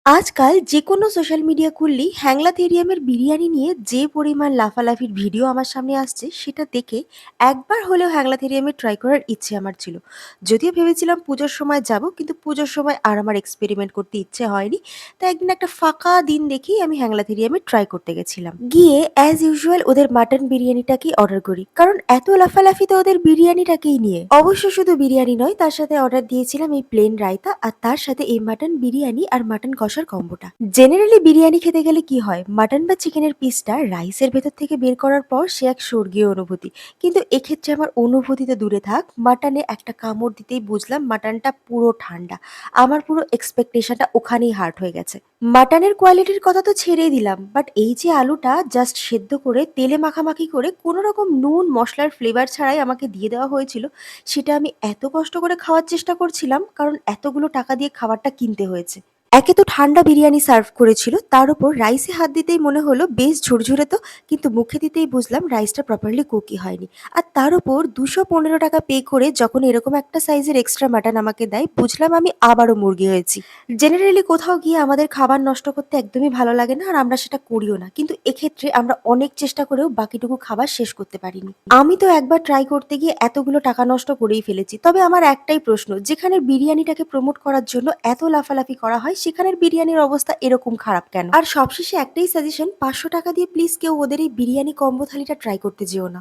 আজকাল যেকোনো social media খুললেই হ্যাংলা থেরিয়ামের বিরিয়ানি নিয়ে যে পরিমাণ লাফালাফির ভিডিও আমার সামনে আসছে সেটা দেখে একবার হলেও হ্যাংলা থেরিয়ামের ট্রাই করার ইচ্ছে আমার ছিল। যদিও ভেবেছিলাম পুজোর সময় যাব, কিন্তু পুজোর সময় আর আমার এক্সপেরিমেন্ট করতে ইচ্ছে হয়নি। তাই একদিন একটা ফাঁকা দিন দেখেই আমি হ্যাংলা থেরিয়ামের ট্রাই করতে গেছিলাম। গিয়ে অ্যাজ ইউজুয়াল ওদের মাটন বিরিয়ানিটাকেই অর্ডার করি, কারণ এত লাফালাফি তো ওদের বিরিয়ানিটাকেই নিয়ে। অবশ্য শুধু বিরিয়ানি নয়, তার সাথে অর্ডার দিয়েছিলাম এই প্লেন রায়তা আর তার সাথে এই মাটন বিরিয়ানি আর মাটন কষার কম্বোটা। জেনারেলি বিরিয়ানি খেতে গেলে কি হয়, মাটন বা চিকেনের পিসটা রাইসের ভেতর থেকে বের করার পর সে এক স্বর্গীয় অনুভূতি। কিন্তু এক্ষেত্রে আমার অনুভূতিতে দূরে থাক, মাটনে একটা কামড় দিতেই বুঝলাম মাটনটা পুরো ঠান্ডা। আমার পুরো এক্সপেকটেশনটা ওখানেই হার্ট হয়ে গেছে। মাটনের কোয়ালিটির কথা তো ছেড়েই দিলাম, বাট এই যে আলুটা জাস্ট সেদ্ধ করে তেলে মাখামাখি করে কোনো রকম নুন মশলার ফ্লেভার ছাড়াই আমাকে দিয়ে দেওয়া হয়েছিল, সেটা আমি এত কষ্ট করে খাওয়ার চেষ্টা করছিলাম কারণ এতগুলো টাকা দিয়ে খাবারটা কিনতে হয়েছে। একে তো ঠান্ডা বিরিয়ানি সার্ভ করেছিল, তার উপর রাইসে হাত দিতেই মনে হলো বেশ ঝুরঝুরে তো, কিন্তু মুখে দিতেই বুঝলাম রাইসটা প্রপারলি কুকই হয়নি। আর তার উপর 215 টাকা পে করে যখন এরকম একটা সাইজের এক্সট্রা মাটন আমাকে দেয়, বুঝলাম আমি আবারও মুরগি হয়েছি। জেনারেলি কোথাও গিয়ে আমাদের খাবার নষ্ট করতে একদমই ভালো লাগে না, আর আমরা সেটা করিও না, কিন্তু এক্ষেত্রে আমরা অনেক চেষ্টা করেও বাকিটুকু খাবার শেষ করতে পারিনি। আমি তো একবার ট্রাই করতে গিয়ে এতগুলো টাকা নষ্ট করেই ফেলেছি। তবে আমার একটাই প্রশ্ন, যেখানে বিরিয়ানিটাকে প্রমোট করার জন্য এত লাফালাফি করা হয়, সেখানের বিরিয়ানির অবস্থা এরকম খারাপ কেন? আর সবশেষে একটাই সাজেশন, 500 টাকা দিয়ে প্লিজ কেউ ওদের এই বিরিয়ানি কম্বো থালিটা ট্রাই করতে যেও না।